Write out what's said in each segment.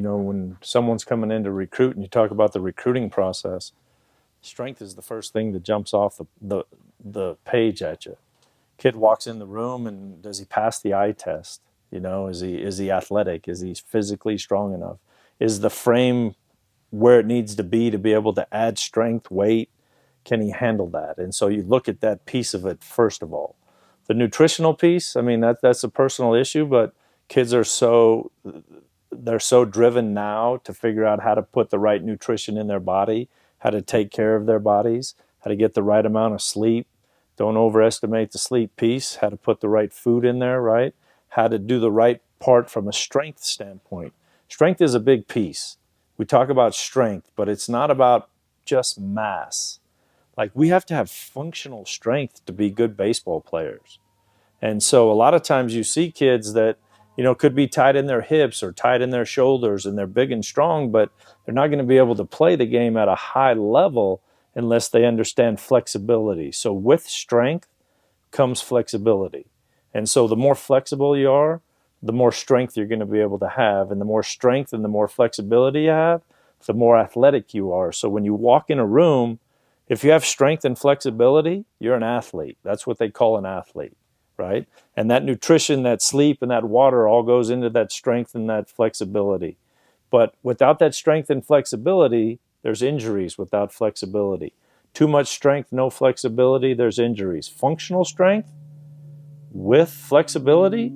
when someone's coming in to recruit and you talk about the recruiting process, strength is the first thing that jumps off the page at you. Kid walks in the room, and does he pass the eye test? Is he athletic? Is he physically strong enough? Is the frame where it needs to be able to add strength, weight? Can he handle that? And so you look at that piece of it first of all. The nutritional piece, I mean, that's a personal issue, but kids are they're so driven now to figure out how to put the right nutrition in their body, how to take care of their bodies, how to get the right amount of sleep. Don't overestimate the sleep piece, how to put the right food in there, right? How to do the right part from a strength standpoint. Strength is a big piece. We talk about strength, but it's not about just mass. Like, we have to have functional strength to be good baseball players. And so a lot of times you see kids that, could be tied in their hips or tied in their shoulders, and they're big and strong, but they're not going to be able to play the game at a high level unless they understand flexibility. So with strength comes flexibility. And so the more flexible you are, the more strength you're going to be able to have. And the more strength and the more flexibility you have, the more athletic you are. So when you walk in a room, if you have strength and flexibility, you're an athlete. That's what they call an athlete, right? And that nutrition, that sleep, and that water all goes into that strength and that flexibility. But without that strength and flexibility, there's injuries without flexibility. Too much strength, no flexibility, there's injuries. Functional strength with flexibility,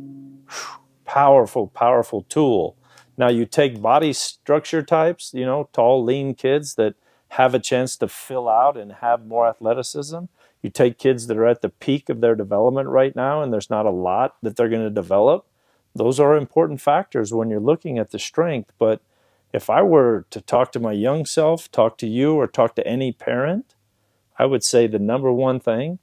powerful, powerful tool. Now you take body structure types, tall, lean kids that have a chance to fill out and have more athleticism. You take kids that are at the peak of their development right now, and there's not a lot that they're going to develop. Those are important factors when you're looking at the strength. But if I were to talk to my young self, talk to you, or talk to any parent, I would say the number one thing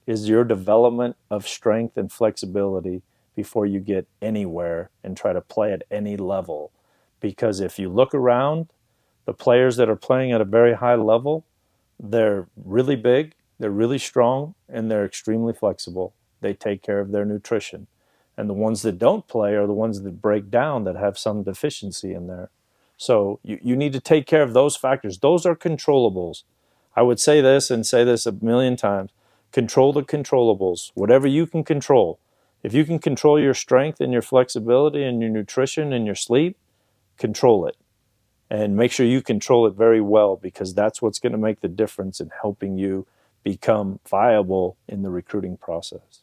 is your development of strength and flexibility before you get anywhere and try to play at any level. Because if you look around, the players that are playing at a very high level, they're really big, they're really strong, and they're extremely flexible. They take care of their nutrition. And the ones that don't play are the ones that break down, that have some deficiency in there. So you need to take care of those factors. Those are controllables. I would say this and say this a million times. Control the controllables, whatever you can control. If you can control your strength and your flexibility and your nutrition and your sleep, control it. And make sure you control it very well, because that's what's going to make the difference in helping you become viable in the recruiting process.